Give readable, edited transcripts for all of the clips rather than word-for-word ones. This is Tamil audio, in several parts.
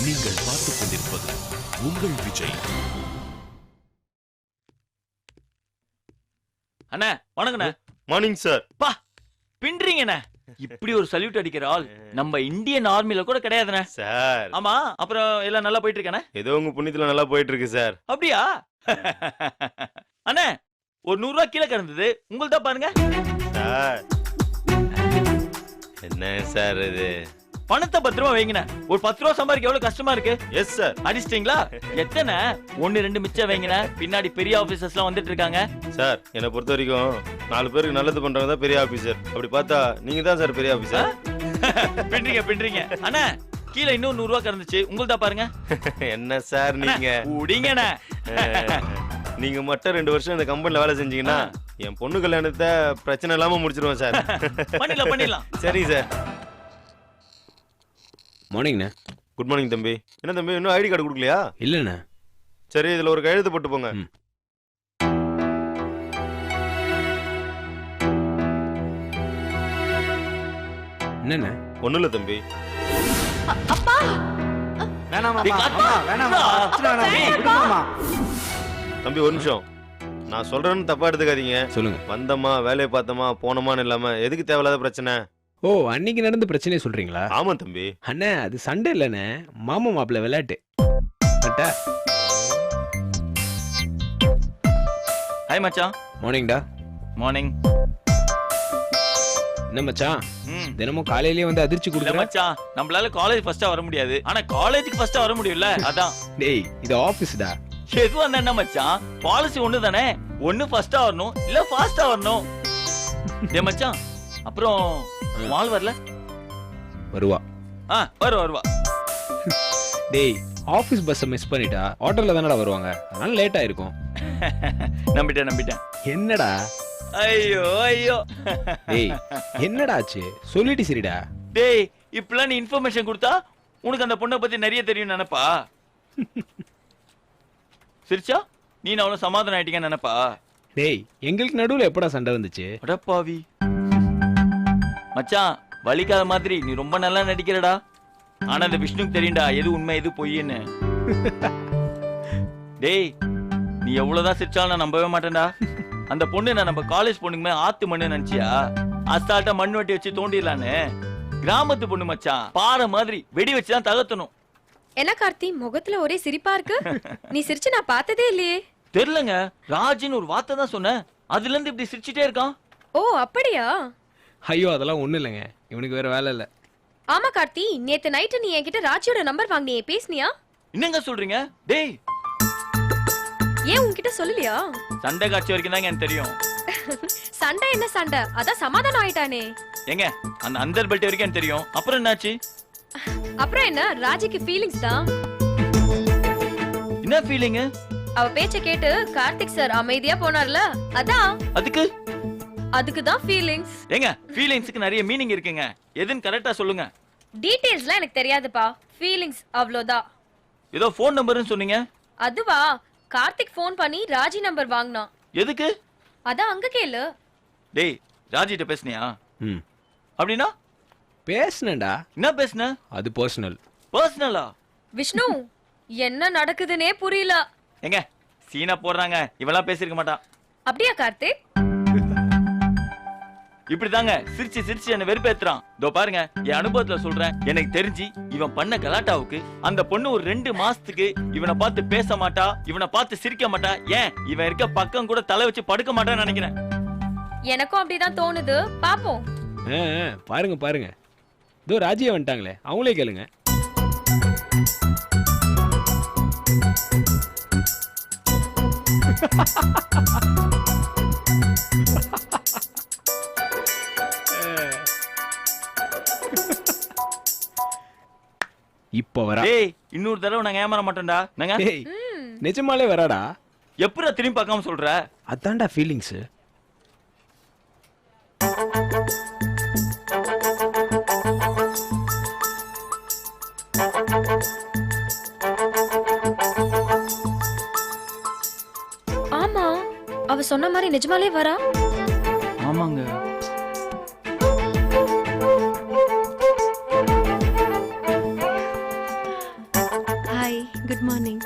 நீங்கள் பார்த்துக் கொண்டிருப்பது உங்கள் விஜய். அண்ணா வணக்கண்ணா. Morning sir. பா பின்றீங்கண்ணா. இப்படி ஒரு சல்யூட் அடிக்கிற ஆள் நம்ம இந்தியன் ஆர்மில கூட கிடையாதுண்ணே. சார். ஆமா அப்புறம் எல்லாம் நல்லா போயிட்டு இருக்கானே? ஏதோ உங்க புண்ணியத்துல நல்லா போயிட்டு இருக்கு சார். அப்படியா? அண்ணா ஒரு 100 ரூபாய் கீழே கிடந்தது உங்கள்ட்ட பாருங்க. சார் என்ன சார் இது? பணத்தை பத்திரமா வைங்கண்ணா. ஒரு 10 ரூபா சம்பாதிக்க எவ்வளவு கஷ்டமா இருக்கு. Yes sir. அடிச்சிட்டீங்களா? எத்தனை 1 2 மிச்சம் வைங்கண்ணா. பின்னாடி பெரிய ஆபீசர்ஸ் எல்லாம் வந்துட்டு இருக்காங்க. சார் என்னை பொறுத்த வரைக்கும் 4 பேருக்கு நல்லது பண்றவங்க தான் பெரிய ஆபீசர். அப்படி பார்த்தா நீங்க தான் சார் பெரிய ஆபீசர். பின்றீங்க. அண்ணா கீழே இன்னும் 100 ரூபாய் கிடந்துச்சு உங்கள்ட்ட பாருங்க. என்ன சார் நீங்க? உடிங்கண்ணா. நீங்க மட்டும் 2 வருஷம் இந்த கம்பெனில வேலை செஞ்சீங்கன்னா என் பொண்ணு கல்யாணத்தை பிரச்சனை இல்லாம முடிச்சிருவோம் சார். பண்ணிடலாம். சரி சார். மார்னிங்ண்ணே. குட் மார்னிங் தம்பி. என்ன தம்பி இன்னும் ஐடி கார்டு கொடுக்கலையா? இல்லைண்ணே. சரி இதுல ஒரு கையெழுத்து போட்டு போங்க. என்னண்ணே? ஒண்ணும் இல்ல தம்பி. தம்பி ஒரு நிமிஷம். நான் சொல்றேன்னு தப்பா எடுத்துக்காதீங்க. சொல்லுங்க. வந்தமா வேலையை பார்த்தமா போனமான்னு இல்லாம எதுக்கு தேவையில்லாத பிரச்சனை? ஓ அன்னைக்கு நடந்த பிரச்சனையை சொல்றீங்களா? ஆமா தம்பி. அண்ணே அது சண்டே இல்லைண்ணே, மாமா மாப்பிள்ள விளையாட்டு. ஹாய் மச்சான். மார்னிங்டா. மார்னிங். என்ன மச்சான் தினமும் காலையிலேயே வந்து அதிர்ச்சி கொடுக்குற? மச்சான் நம்மளால காலேஜ் ஃபர்ஸ்டா வர முடியாது, ஆனா காலேஜுக்கு ஃபர்ஸ்டா வர முடியும்ல, அதான். டேய் இது ஆபீஸ்டா. எதுவா இருந்தா என்ன மச்சான், பாலிசி ஒண்ணு தானே. ஒண்ணு ஃபர்ஸ்டா வரணும் இல்ல ஃபாஸ்டா வரணும். டேய் மச்சான் அப்புறம் மால் வரல? வருவா. வருவா. டேய் ஆபீஸ் பஸ் மிஸ் பண்ணிட்டா ஆட்டோல தானடா வருவாங்க, அதனால லேட் ஆயிருக்கும். நம்பிட்டேன். என்னடா? ஐயோ. டேய் என்னடா ஆச்சு சொல்லிட்டு சரிடா. டேய் இப்பலாம் நீ இன்ஃபர்மேஷன் கொடுத்தா உனக்கு அந்த பொண்ணை பத்தி நிறைய தெரியும் நினைப்பா. சிரிச்சா நீ அவ்வளவு சமாதானம் ஆயிட்டீங்கன்னு நினைப்பா. டேய் எங்களுக்கு நடுவுல எப்படா சண்டை வந்துச்சு? அடப்பாவி மச்சான், வலிக்காத மாதிரி நீ ரொம்ப நல்லா நடிக்கிறடா. ஆனா அந்த விஷ்ணுக்கு தெரியும்டா எது உண்மை எது பொய்ன்னு. டேய் நீ எவ்வளவுதான் சிரிச்சாலும் நான் நம்பவே மாட்டேன்டா. அந்த பொண்ணு நான் நம்ம காலேஜ் பொண்ணுக்குமே ஆத்து மண்ணு நினைச்சியா? அசால்ட்டா மண் வெட்டி வச்சு தோண்டிடலான்னு. கிராமத்து பொண்ணு மச்சான், பாறை மாதிரி வெடி வச்சுதான் தகர்த்தணும். என்ன கார்த்தி முகத்துல ஒரே சிரிப்பா இருக்கு? நீ சிரிச்சு நான் பார்த்ததே இல்லையே. தெரியலங்க, ராஜின்னு ஒரு வார்த்தை தான் சொன்னேன், அதுல இருந்து இப்படி சிரிச்சுட்டே இருக்கான். ஓ அப்படியா? ஐயோ அதெல்லாம் ஒண்ணு இல்லைங்க, இவனுக்கு வேற வேலை இல்ல. ஆமா கார்த்தி, நேத்து நைட்டு நீ என்கிட்ட ராஜியோட நம்பர் வாங்கினியே, பேசுனியா? என்னங்க சொல்றீங்க? டேய் ஏன் உன்கிட்ட சொல்லலையா? சண்டை காட்சி வரைக்கும் தாங்க எனக்கு தெரியும். சண்டை என்ன சண்டை, அதான் சமாதானம் ஆயிட்டானே. ஏங்க அந்த அந்தர் பெல்ட் வரைக்கும் எனக்கு தெரியும், அப்புறம் என்னாச்சு? அப்புறம் என்ன, ராஜிக்கு ஃபீலிங்ஸ் தான். என்ன ஃபீலிங்? அவ பேச்ச கேட்டு கார்த்திக் சார் அமைதியா போனார்ல, அதான். அதுக்கு தான் ஃபீலிங்ஸ். ஏங்க ஃபீலிங்ஸ்க்கு நிறைய மீனிங் இருக்குங்க, எதுன்னு கரெக்ட்டா சொல்லுங்க. டீடைல்ஸ்லாம் எனக்கு தெரியாதுப்பா, ஃபீலிங்ஸ் அவ்வளவுதான். ஏதோ ஃபோன் நம்பர்னு சொன்னீங்க. அதுவா, கார்த்திக் ஃபோன் பண்ணி ராஜி நம்பர் வாங்குனான். எதுக்கு? அதான் அங்க கேளு. டேய் ராஜிட்ட பேசுனியா? அப்படினா பேசுனேன்டா. என்ன பேசுன? அது பர்சனல். பர்சனலா? விஷ்ணு என்ன நடக்குதுன்னே புரியல. ஏங்க சீனா போடுறாங்க, இவெல்லாம் பேசிருக்க மாட்டான். அப்படியா கார்த்திக்? இப்படிதாங்க சிரிச்சு என்ன வெறுப்பேத்துறான். இதோ பாருங்க என் அனுபவத்துல சொல்றேன், எனக்கு தெரிஞ்சு இவன் பண்ண கலாட்டாவுக்கு அந்த பொண்ணு ஒரு 2 மாசத்துக்கு இவனை பார்த்து பேச மாட்டா, இவனை பார்த்து சிரிக்க மாட்டா, ஏன் இவன் இருக்க பக்கம் கூட தலை வச்சு படுக்க மாட்டான்னு நினைக்கிறேன். எனக்கும் அப்படிதான் தோணுது, பாப்போம். பாருங்க இதோ ராஜியா வந்துட்டாங்களே, அவங்களே கேளுங்க. இப்ப வரா. டேய் இன்னொரு தடவை நாங்க ஏமாற மாட்டோம்டா. நாங்க நிஜமாலே வராடா. எப்பற திரும்பி பார்க்காம சொல்ற? அதான்டா ஃபீலிங்ஸ். ஆமா அவ சொன்ன மாதிரி நிஜமாலே வரா. ஆமாங்க. Good morning.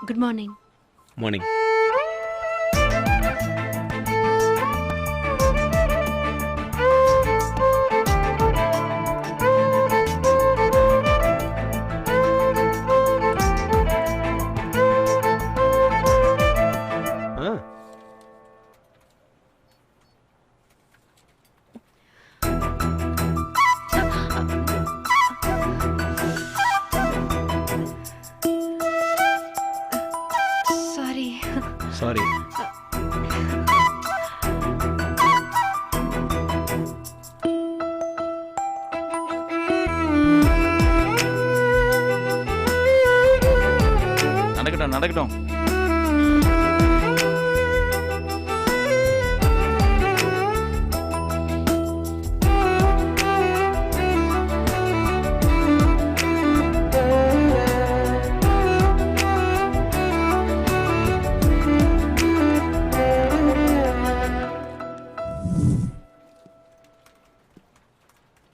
Good morning. Morning. Sorry. Sorry. நடக்கட்டும் நடக்கட்டும்.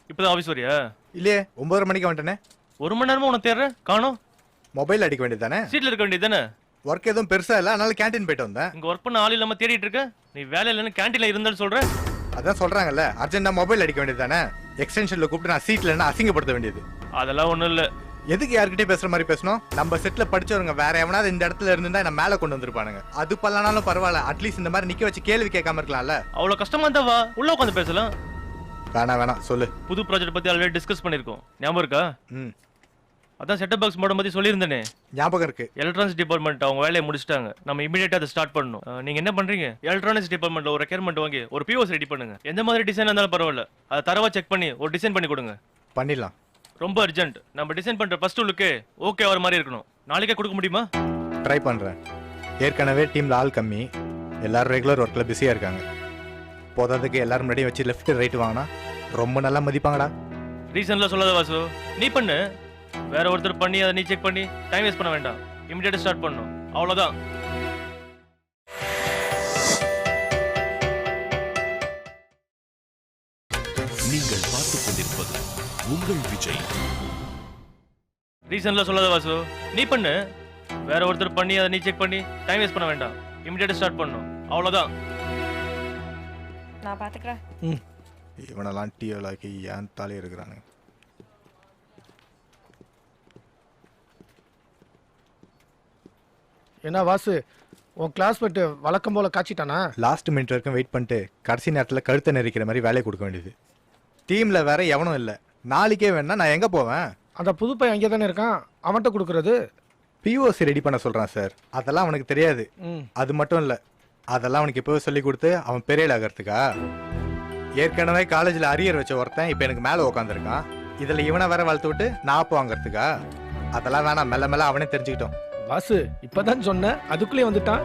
இப்பதான் ஆபீஸ் வரியா? இல்லையே 9:30 மணிக்கு வந்துட்டேனே. 1 மணி நேரமா உனக்கு தேடுறேன், காணோம். மொபைல் அடிக்க வேண்டியது தானே. சீட்ல இருக்க வேண்டியது தானே. ஒர்க் எதுவும் பெருசா இல்ல, அதனால கேண்டீன் போயிட்டு வந்தேன். இங்க ஒர்க் பண்ண ஆள் இல்லாம தேடிட்டு இருக்க. நீ வேலை இல்லைன்னு கேண்டீன்ல இருந்தாலும் சொல்ற. அதான் சொல்றாங்கல்ல, அர்ஜென்ட்டா மொபைல் அடிக்க வேண்டியது தானே. எக்ஸ்டென்ஷன்ல கூப்பிட்டு நான் சீட்ல என்ன அசிங்கப்படுத்த வேண்டியது. அதெல்லாம் ஒண்ணும் இல்ல. எதுக்கு யார்கிட்டயும் பேசுற மாதிரி பேசணும்? நம்ம செட்ல படிச்சவங்க வேற எவனாவது இந்த இடத்துல இருந்தா என்ன மேல கொண்டு வந்திருப்பானுங்க. அது பல்லனாலும் பரவாயில்ல, அட்லீஸ்ட் இந்த மாதிரி நிக்க வச்சு கேள்வி கேட்காம இருக்கலாம்ல. அவ்வளவு கஷ்டமா இருந்தா வா, உள்ள உட்காந்து பேசலாம். வேணாம் சொல்லு. புது ப்ராஜெக்ட் பத்தி ஆல்ரெடி டிஸ்கஸ் பண்ணிருக்கோம், ஞாபகம் இருக்கா? அதான் செட்டப் பாக்ஸ் மாடல் பத்தி சொல்லியிருந்தேனே. ஞாபகம் இருக்கு. எலக்ட்ரானிக்ஸ் டிபார்ட்மெண்ட் அவங்க வேலையை முடிச்சிட்டாங்க. நம்ம இமிடியேட்டா அதை ஸ்டார்ட் பண்ணணும். நீங்க என்ன பண்றீங்க? எலக்ட்ரானிக்ஸ் டிபார்ட்மெண்ட்ல ஒரு ரெக்யர்மெண்ட் வாங்கி ஒரு பிஓஎஸ் ரெடி பண்ணுங்க. எந்த மாதிரி டிசைன் இருந்தாலும் பரவாயில்ல, அதை தரவா செக் பண்ணி ஒரு டிசைன் பண்ணி கொடுங்க. பண்ணிடலாம். ரொம்ப அர்ஜென்ட். நம்ம டிசைன் பண்ற ஃபர்ஸ்ட் லுக்கே ஓகே ஆகிற மாதிரி இருக்கணும். நாளைக்கே கொடுக்க முடியுமா? ட்ரை பண்றேன். ஏற்கனவே டீம்ல ஆள் கம்மி, எல்லாரும் ரெகுலர் ஒர்க்ல பிஸியா இருக்காங்க. போதாதுக்கு எல்லாரும் முன்னாடி வச்சு லெஃப்ட் ரைட் வாங்கினா ரொம்ப நல்லா மதிப்பாங்கடா. ரீசன்ல சொல்லாத வாசு, நீ பண்ணு. வேற ஒருத்தர் பண்ணி அதை நீ செக் பண்ணி டைம் வேஸ்ட் பண்ண வேண்டாம். இமிடியேட்டா ஸ்டார்ட் பண்ணணும், அவ்வளவுதான். நீங்கள் பார்த்துக் கொண்டிருப்பது உங்கள் விஜய். ரீசன்ல சொல்லாத வாசு, நீ பண்ணு. வேற ஒருத்தர் பண்ணி அதை நீ செக் பண்ணி டைம் வேஸ்ட் பண்ண வேண்டாம். இமிடியேட்டா ஸ்டார்ட் பண்ணணும், அவ்வளவுதான். நான் பாத்துக்கிறேன். இவனெல்லாம் டிஓலாக்கி ஏன் தாலி இருக்கிறானு. என்ன வாசு, உன் கிளாஸ்மேட் வழக்கம் போல காய்ச்சிட்டானா? லாஸ்ட் மினிட் வரைக்கும் வெயிட் பண்ணிட்டு கடைசி நேரத்தில் கழுத்தை நெரிக்கிற மாதிரி வேலையை கொடுக்க வேண்டியது. டீம்ல வேற எவனும் இல்லை. நாளைக்கே வேணா நான் எங்க போவேன்? அந்த புது பையன் அங்கே தானே இருக்கான், அவன்கிட்ட கொடுக்கறது. பிஓசி ரெடி பண்ண சொல்றான் சார். அதெல்லாம் அவனுக்கு தெரியாது. அது மட்டும் இல்லை, அதெல்லாம் அவனுக்கு இப்போவே சொல்லி கொடுத்து அவன் பெரிய ஆகிறதுக்கா? ஏற்கனவே காலேஜில் அரியர் வச்ச ஒருத்தன் இப்போ எனக்கு மேலே உட்காந்துருக்கான். இதில் இவனை வேற வளர்த்து விட்டு நான் அப்போ வாங்கறதுக்கா? அதெல்லாம் வேணாம், மெல்ல மெல்ல அவனே தெரிஞ்சுக்கிட்டோம். வாசு, இப்பதான் சொன்னேன், அதுக்குள்ளே வந்துட்டான்.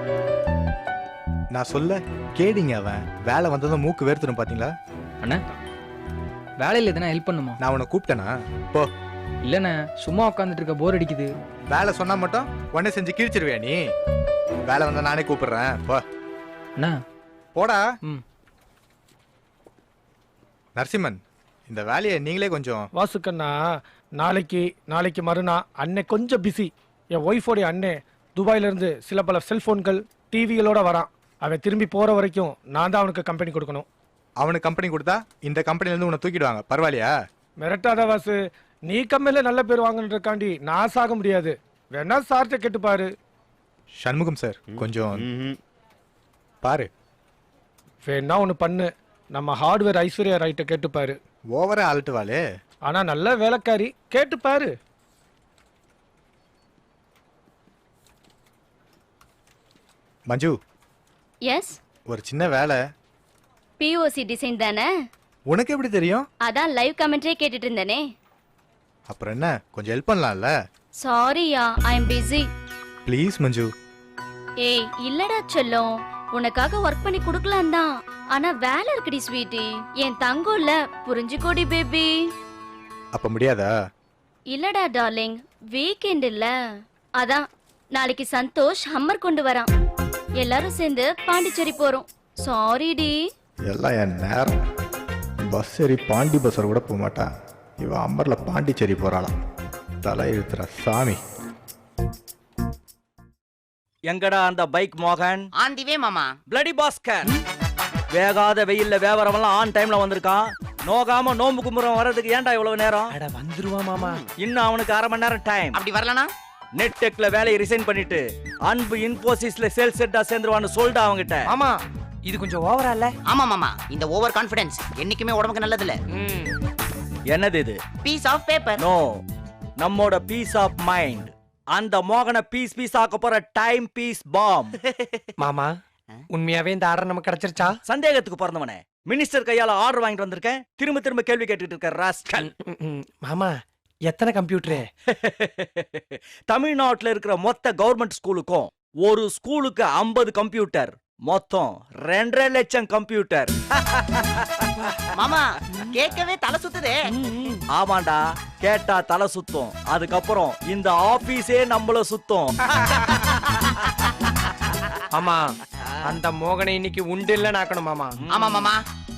நான் சொல்ல கேடிங்க, அவன் வேலை வந்ததும் மூக்கு வேர்த்துடும் பாத்தீங்களா? அண்ணா, வேலையில் எதனா ஹெல்ப் பண்ணுமா? நான் உன்னை கூப்பிட்டேனா? போ. இல்லைண்ணே, சும்மா உட்காந்துட்டு இருக்க, போர் அடிக்குது. வேலை சொன்னா மட்டும் உடனே செஞ்சு கிழிச்சிருவியா நீ? வேலை வந்தா நானே கூப்பிடுறேன், போ. அண்ணா போடா. ம். நரசிம்மன், இந்த வேலையை நீங்களே கொஞ்சம். வாசுக்கண்ணா, நாளைக்கு மறுநா அண்ணே கொஞ்சம் பிஸி. என் ஒய்ஃபோடைய அண்ணே துபாயிலிருந்து சில பல செல்போன்கள் டிவிகளோட வரான். அவன் திரும்பி போற வரைக்கும் நான் தான் அவனுக்கு கம்பெனி கொடுக்கணும். அவனுக்கு கம்பெனி கொடுத்தா இந்த கம்பெனிலேருந்து உன்னை தூக்கிடுவாங்க, பரவாயில்லையா? மிரட்டாத வாசு, நீ கம்பெனில நல்ல பேர் வாங்கிட்டு நான் சாக முடியாது. வேணா சார்ட்ட கேட்டுப்பாரு. சண்முகம் சார், கொஞ்சம் பாரு. வேணா ஒன்று பண்ணு, நம்ம ஹார்ட்வேர் ஐஸ்வர்யா ரைட்டை கேட்டுப்பாரு. ஓவரா அலட்டுவாளே. ஆனா நல்ல வேலைக்காரி, கேட்டுப்பாரு. மஞ்சு. எஸ். ஒரு சின்ன வேலை. பிஓசி டிசைன் தானே? உனக்கு எப்படி தெரியும்? அதான் லைவ் கமெண்ட்ரியே கேட்டுட்டு இருந்தேனே. அப்புறம் என்ன, கொஞ்சம் ஹெல்ப் பண்ணலாம்ல? சாரியா, ஐ அம் பிஸி. ப்ளீஸ் மஞ்சு. ஏய் இல்லடா செல்லம், உனக்காக ஒர்க் பண்ணி குடுக்கலாம் தான். ஆனா வேலை இருக்குடி ஸ்வீட்டி. என் தங்கம் இல்ல, புரிஞ்சுக்கோடி பேபி. அப்ப முடியாதா? இல்லடா டார்லிங், வீக்கெண்ட் இல்ல. அதான் நாளைக்கு சந்தோஷ் ஹம்மர் கொண்டு வரான். எல்லாரும் சேர்ந்து பாண்டிச்சேரி போறோம். சாரி டி. எல்லாம் என் நேரம். பஸ் ஏறி பாண்டி பஸ்ஸில் கூட போக மாட்டான். இவன் அம்பரில் பாண்டிச்சேரி போகிறாளாம். தலை இழுத்துற சாமி. எங்கடா அந்த பைக் மோகன்? ஆந்திவே மாமா. பிளடி பாஸ்கர். வேகாத வெயில்ல வேவரவெல்லாம் ஆன் டைம்ல வந்திருக்கான். நோகாம நோம்பு கும்புறம் வர்றதுக்கு ஏன்டா இவ்வளவு நேரம்? அட வந்துருவான் மாமா. இன்னும் அவனுக்கு 1/2 மணி நேரம் டைம். அப்படி வரலனா நெட் டெக்ல வேலையை ரிசைன் பண்ணிட்டு அன்பு இன்ஃபோசிஸ்ல சேல்ஸ் செட்டா சேர்ந்துருவான்னு சொல்லிட்டு அவங்கிட்ட. மாமா இது கொஞ்சம் ஓவரா இல்ல? ஆமா மாமா, இந்த ஓவர் கான்ஃபிடன்ஸ் என்னைக்குமே உடம்புக்கு நல்லது இல்ல. என்னது இது? Piece of paper. நோ, நம்மோட பீஸ் ஆஃப் மைண்ட். அந்த மோகனை பீஸ் ஆக்க போற டைம் பீஸ் பாம். மாமா உண்மையாவே இந்த ஆர்டர் நமக்கு கிடைச்சிருச்சா? சந்தேகத்துக்கு பிறந்தவனே, மினிஸ்டர் கையால ஆர்டர் வாங்கிட்டு வந்திருக்கேன். திரும்ப கேள்வி கேட்டுட்டு இருக்க ராஸ்கல். மாமா எத்தனை கம்ப்யூட்டரு? தமிழ்நாட்டுல இருக்கிற மொத்த கவர்மெண்ட் ஸ்கூலுக்கும் ஒரு ஸ்கூலுக்கு 50 கம்ப்யூட்டர், மொத்தம் 2.5 லட்சம் கம்ப்யூட்டர். மாமா கேட்கவே தலை சுத்துதே. ஆமாண்டா, கேட்டா தலை சுத்தும். அதுக்கப்புறம் இந்த ஆபீஸே நம்மள சுத்தும். ஆமா அந்த மோகனை இன்னைக்கு உண்டு இல்ல நாக்கணும் மாமா. ஆமா மாமா,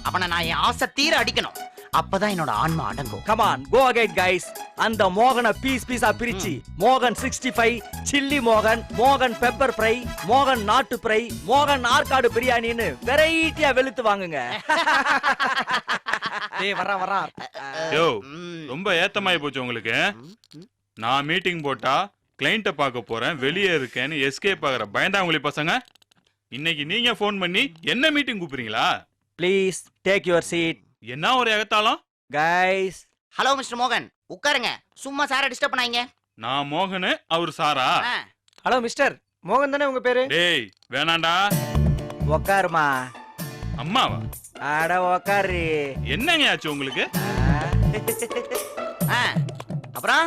அவனை நான் என் ஆசை தீர அடிக்கணும். அப்பதான் என்னோட ஆன்மா அடங்கும். Come on, go ahead guys. அந்த மோகனை பீஸா பிரிச்சு மோகன் 65, சில்லி மோகன், மோகன் பெப்பர் ஃப்ரை, மோகன் நாட்டு ஃப்ரை, மோகன் ஆற்காடு பிரியாணின்னு வெரைட்டியா வெளுத்து வாங்குங்க. டேய் வரா. யோ, ரொம்ப ஏத்தமாயி போச்சு உங்களுக்கு. நான் மீட்டிங் போட்டா கிளைண்ட்டை பார்க்க போறேன், வெளியே இருக்கேன்னு எஸ்கேப் ஆகிற பயந்தாங்குழி பசங்க. இன்னைக்கு நீங்க ஃபோன் பண்ணி என்ன மீட்டிங் கூப்பிடுறீங்களா? Please take your seat. என்ன ஒரு எகத்தாலும் கைஸ். ஹலோ மிஸ்டர் மோகன், உட்காருங்க. சும்மா சாரை டிஸ்டர்ப் பண்ணாங்க. நான் மோகனு, அவர் சாரா? ஹலோ மிஸ்டர் மோகன் தானே உங்க பேரு? டேய் வேணாண்டா. உக்காருமா. அம்மாவா? அட உக்காரு. என்னங்க ஆச்சு உங்களுக்கு? அப்புறம்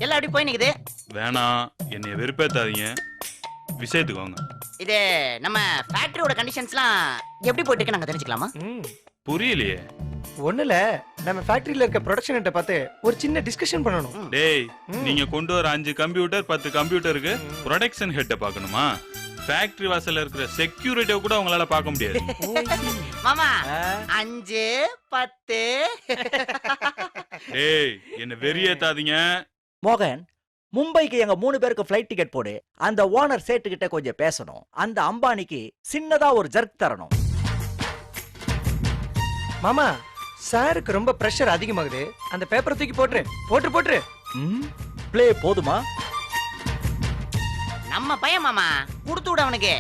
எல்லாம் அப்படி போய் நிக்குது. வேணாம், என்னைய வெறுப்பேத்தாதீங்க, விஷயத்துக்கு வாங்க. இது நம்ம ஃபேக்டரியோட கண்டிஷன்ஸ்லாம் எப்படி போயிட்டு இருக்கு நாங்க தெரிஞ்சுக்கலாமா? புரியலையே. ஒண்ணுல நம்ம ஃபேக்டரியில இருக்க ப்ரொடக்ஷன் ஹெட்ட பார்த்து ஒரு சின்ன டிஸ்கஷன் பண்ணணும். டேய், நீங்க கொண்டு வர 5 கம்ப்யூட்டர் 10 கம்ப்யூட்டருக்கு ப்ரொடக்ஷன் ஹெட்ட பார்க்கணுமா? ஃபேக்டரி வாசல்ல இருக்கிற செக்யூரிட்டியை கூட உங்களால பார்க்க முடியாது. மாமா 5 10. டேய், என்ன வெறியேத்தாதீங்க. மோகன், மும்பைக்கு எங்க 3 பேருக்கு ஃப்ளைட் டிக்கெட் போடு. அந்த ஓனர் சேட்டு கிட்ட கொஞ்சம் பேசணும். அந்த அம்பானிக்கு சின்னதா ஒரு ஜர்க் தரணும். மாமா சாருக்கு ரொம்ப பிரஷர் அதிகமாகுது. அந்த பேப்பரை தூக்கி போட்டுரு. ப்ளே போதுமா? நம்ம பையன் மாமா, கொடுத்து விட அவனுக்கு.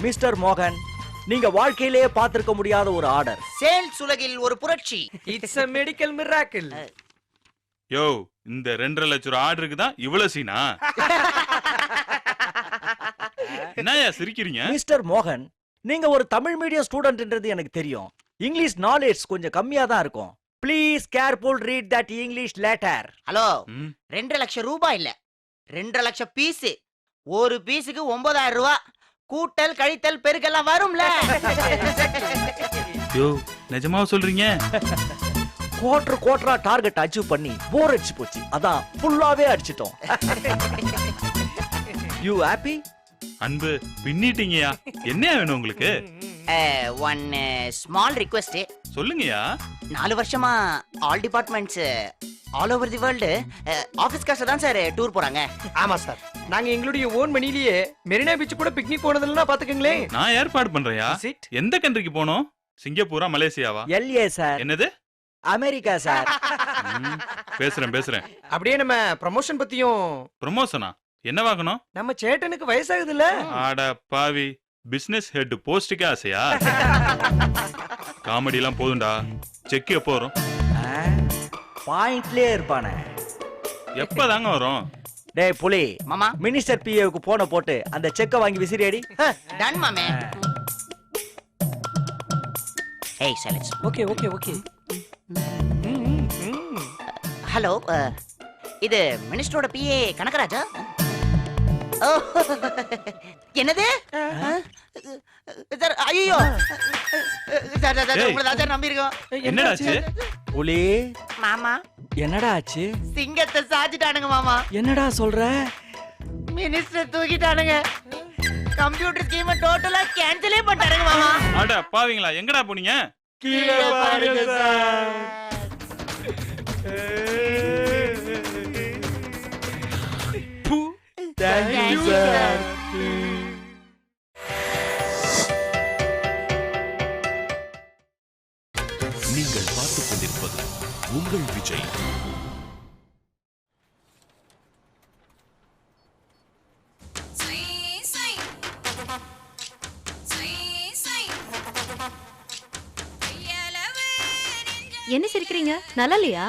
மிஸ்டர் மோகன், நீங்க வாழ்க்கையிலேயே பார்த்திருக்க முடியாத ஒரு ஆர்டர். சேல்ஸ் உலகில் ஒரு புரட்சி. It's a medical miracle. யோ, இந்த 2.5 லட்சம் ஆர்டருக்கு தான் இவ்வளவு சீனா? என்னயா சிரிக்கிறீங்க? மிஸ்டர் மோகன், நீங்க ஒரு தமிழ் மீடியம் ஸ்டூடெண்ட்ன்றது எனக்கு தெரியும். இங்கிலீஷ் நாலேஜ் கொஞ்சம் கம்மியா தான் இருக்கும். Please careful read that English letter. Hello, 2 லட்சம் ரூபாய் இல்ல, 2 லட்சம் பீஸ். ஒரு பீஸுக்கு 9000 ரூபாய். கூட்டல் கழித்தல் பெருக்கெல்லாம் வரும்ல. யோ, நிஜமா சொல்றீங்க? குவார்டரா டார்கெட் அச்சீவ் பண்ணி போர் அடிச்சு போச்சு. அதான் ஃபுல்லாவே அடிச்சிட்டோம். You happy? அன்பு பின்னிட்டீங்கயா. என்ன வேணும் உங்களுக்கு? One small request. சொல்லுங்கயா. 4 வருஷமா all departments all over the world office cost தான் சார் டூர் போறாங்க. ஆமா சார், நாங்க எங்களுடைய ஓன் மணிலேயே மெரினா பீச் கூட பிக்னிக் போனதுல பாத்துக்கங்களே. நான் ஏற்பாடு பண்றேன்யா. எந்த கண்ட்ரிக்கு போனோம்? சிங்கப்பூரா, மலேசியாவா? எல்ஏ சார். என்னது? America sir. பேசுறேன். அப்படியே நம்ம ப்ரமோஷன் பத்தியும். ப்ரமோஷனா? என்ன வாங்கணும்? நம்ம சேட்டனுக்கு வயசாகுது இல்ல? ஆட பாவி, பிசினஸ் ஹெட் போஸ்டுக்கே ஆசையா? காமெடி எல்லாம் போதும்டா. செக் எப்போ வரும்? பாயிண்ட்லயே இருப்பானே. எப்பதாங்க வரும்? டேய் புலி மாமா, மினிஸ்டர் பிஏவுக்கு போன போட்டு அந்த செக்கை வாங்கி விசிறியடி. டன் மாமே. ஏய் சைலன்ஸ். ஓகே. ஹலோ, இது மினிஸ்டரோட பிஏ கனகராஜா? என்னது சார்? ஐயோ சார், உங்களை தான் சார் நம்பியிருக்கோம். என்னடா ஆச்சு? புலி மாமா, என்னடா ஆச்சு? சிங்கத்தை சாச்சிட்டானுங்க மாமா. என்னடா சொல்ற? மினிஸ்டர் தூக்கிட்டானுங்க. கம்ப்யூட்டர் ஸ்கீம் டோட்டலா கேன்சலே பண்ணிட்டாருங்க மாமா. அட பாவீங்களா, எங்கடா போனீங்க? கீழே பாருங்க சார். Thank you, sir. நீங்கள் பார்த்துக் கொண்டிருப்பது உங்கள் விஜய். என்ன சிரிக்கிறீங்க? நல்லா இல்லையா?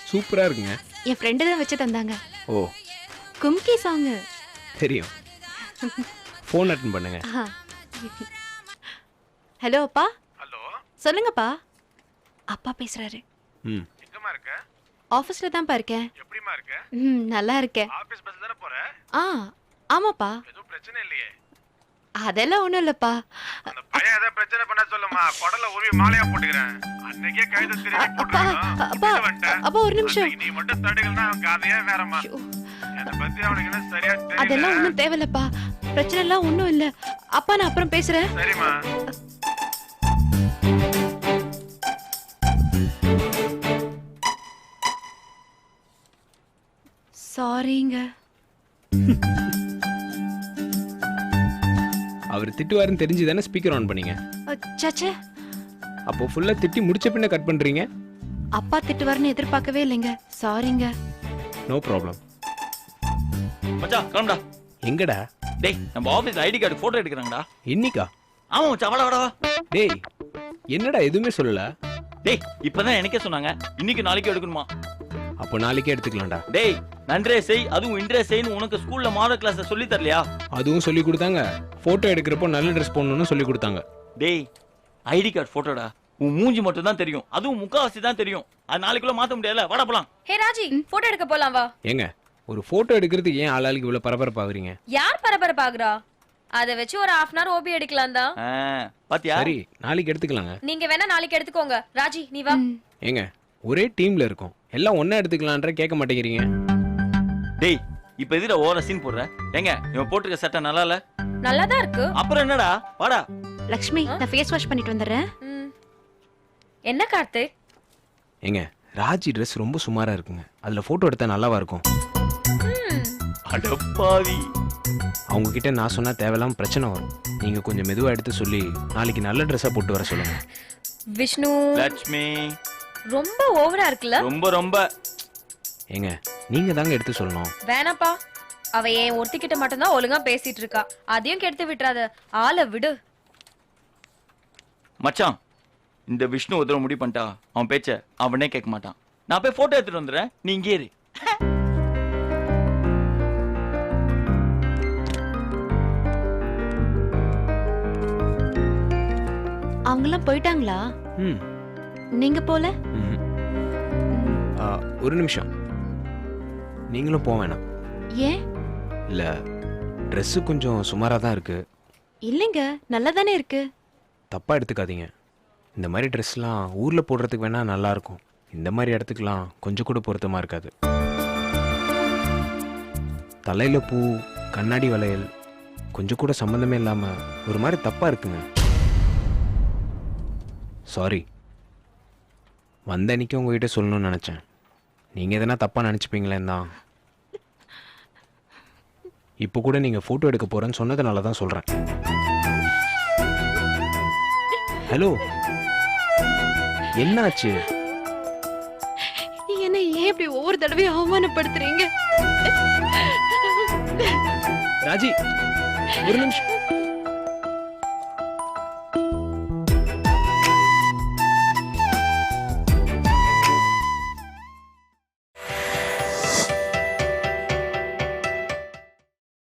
சூப்பரா இருக்குங்க. என் ஃப்ரெண்டு தான் வச்சு தந்தாங்க. ஓ கும்கி சாங். தெரியும். ஃபோன் அட்டன் பண்ணுங்க. ஹலோ அப்பா. ஹலோ, சொல்லுங்கப்பா. அப்பா பேசுறாரு. ம். எங்கம்மா இருக்க? ஆபீஸ்ல தான்ப்பா இருக்கேன். எப்படிமா இருக்க? நல்லா இருக்கேன். ஆபீஸ் பஸ்ல தானே போற? ஆமாப்பா. எதுவும் பிரச்சனை இல்லையே? அதெல்லாம் ஒண்ணும் இல்லப்பா. அந்த பையன் ஏதாவது பிரச்சனை பண்ண சொல்லுமா, குடல உருவி மாலையா போட்டுக்கிறேன். அன்னைக்கே கைத திருப்பி அப்பா அப்பா அப்பா ஒரு நிமிஷம். நீ மட்டும் தடுக்கலனா அவன் கதையே வேறமா. என்ன பத்தி அவனுக்கு என்ன சரியா தெரியல. அதெல்லாம் ஒண்ணும் தேவையில்லப்பா. பிரச்சனை எல்லாம் ஒண்ணும் இல்ல. அப்பா நான் அப்புறம் பேசுறேன். சரிமா. சாரிங்க. அவர் திட்டுவாருன்னு தெரிஞ்சு தானே ஸ்பீக்கர் ஆன் பண்ணீங்க. சச்சே, அப்போ ஃபுல்லா திட்டி முடிச்ச பின்ன கட் பண்றீங்க. அப்பா திட்டுவாருன்னு எதிர்பார்க்கவே இல்லைங்க. சாரிங்க. No problem. மச்சான் கிளம்புடா. எங்கடா? டேய் நம்ம ஆபீஸ்ல ஐடி கார்டு போட்டோ எடுக்கறாங்கடா. இன்னிக்கா? ஆமா மச்சான், வாடா வாடா. டேய் என்னடா எதுவுமே சொல்லல? டேய் இப்பதான் எனக்கே சொன்னாங்க இன்னைக்கு நாளைக்கு எடுக்கணுமா. அப்போ நாளைக்கே எடுத்துக்கலாம்டா. டேய் நன்றே செய் அதுவும் இன்றே செய்ன்னு உனக்கு ஸ்கூல்ல மாடல் கிளாஸ்ல சொல்லி தரலையா? அதுவும் சொல்லி கொடுத்தாங்க. போட்டோ எடுக்கிறப்போ நல்ல ட்ரெஸ் போடணும்னு சொல்லி கொடுத்தாங்க. டேய் ஐடி கார்டு போட்டோடா, உன் மூஞ்சி மட்டும் தான் தெரியும், அதுவும் முக்காவாசி தான் தெரியும். அது நாளைக்குள்ள மாத்த முடியல. வாடா போலாம். ஹே ராஜி, போட்டோ எடுக்க போலாம் வா. ஏங்க ஒரு போட்டோ எடுக்கிறதுக்கு ஏன் ஆளாளுக்கு இவ்வளவு பரபரப்பாகிறீங்க? யார் பரபரப்பாகுறா? அத வச்சு ஒரு half an hour ஓபி எடுக்கலாம் தான். பாத்தியா? சரி நாளைக்கு எடுத்துக்கலாங்க. நீங்க வேணா நாளைக்கு எடுத்துக்கோங்க. ராஜி நீ வா. ஏங்க ஒரே டீம்ல இருக்கோம், எல்லாம் ஒண்ணா எடுத்துக்கலான்ற கேட்க மாட்டேங்கிறீங்க. டேய் இப்ப எதுல ஓர சீன் போடுற? ஏங்க இவன் போட்டுருக்க சட்டை நல்லா இல்ல? நல்லா தான் இருக்கு. அப்புறம் என்னடா? வாடா. லக்ஷ்மி நான் ஃபேஸ் வாஷ் பண்ணிட்டு வந்துறேன். என்ன கார்த்திக்? ஏங்க ராஜி Dress ரொம்ப சுமாரா இருக்குங்க, அதுல போட்டோ எடுத்தா நல்லாவா இருக்கும்? அடப்பாவி, அவங்க கிட்ட நான் சொன்னா தேவையில்லாம பிரச்சனை வரும். நீங்க கொஞ்சம் மெதுவா எடுத்து சொல்லி நாளைக்கு நல்ல ட்ரெஸ்ஸா போட்டு வர சொல்லுங்க. விஷ்ணு லட்சுமி ரொம்ப ஓவரா இருக்குல? ரொம்ப ரொம்ப. ஏங்க நீங்க தாங்க எடுத்து சொல்லணும். வேணாப்பா, அவ ஏன் ஒருத்திக்கிட்ட மட்டும் தான் ஒழுங்கா பேசிட்டு இருக்கா. அதையும் கெடுத்து விட்டுறாத. ஆளை விடு. மச்சான் இந்த விஷ்ணு உதவ முடிவு பண்ணிட்டா அவன் பேச்ச அவனே கேட்க மாட்டான். நான் போய் போட்டோ எடுத்துட்டு வந்துடுறேன், நீ இங்கே இரு. அவங்கெல்லாம் போயிட்டாங்களா? ம். நீங்க போல? ஒரு நிமிஷம், நீங்களும் போக வேணாம். ஏன்? இல்ல Dress கொஞ்சம் சுமாரா தான் இருக்கு. இல்லைங்க நல்லா தானே இருக்கு. தப்பா எடுத்துக்காதீங்க. இந்த மாதிரி ட்ரெஸ்லாம் ஊர்ல போடுறதுக்கு வேணா நல்லா இருக்கும், இந்த மாதிரி இடத்துக்குலாம் கொஞ்சம் கூட பொருத்தமா இருக்காது. தலையில பூ, கண்ணாடி வளையல் கொஞ்சம் கூட சம்பந்தமே இல்லாம ஒரு மாதிரி தப்பா இருக்குங்க. சாரி, வந்த அன்னைக்கு உங்ககிட்ட சொல்லணும்னு நினைச்சேன். நீங்க எதனா தப்பா நினைச்சுப்பீங்களேன்னு தான். இப்போ கூட நீங்க போட்டோ எடுக்க போறேன்னு சொன்னதுனால தான் சொல்றேன். ஹலோ, என்னாச்சு? நீங்க என்ன ஏன் இப்படி ஒவ்வொரு தடவையும் அவமானப்படுத்துறீங்க? ராஜி ஒரு நிமிஷம்.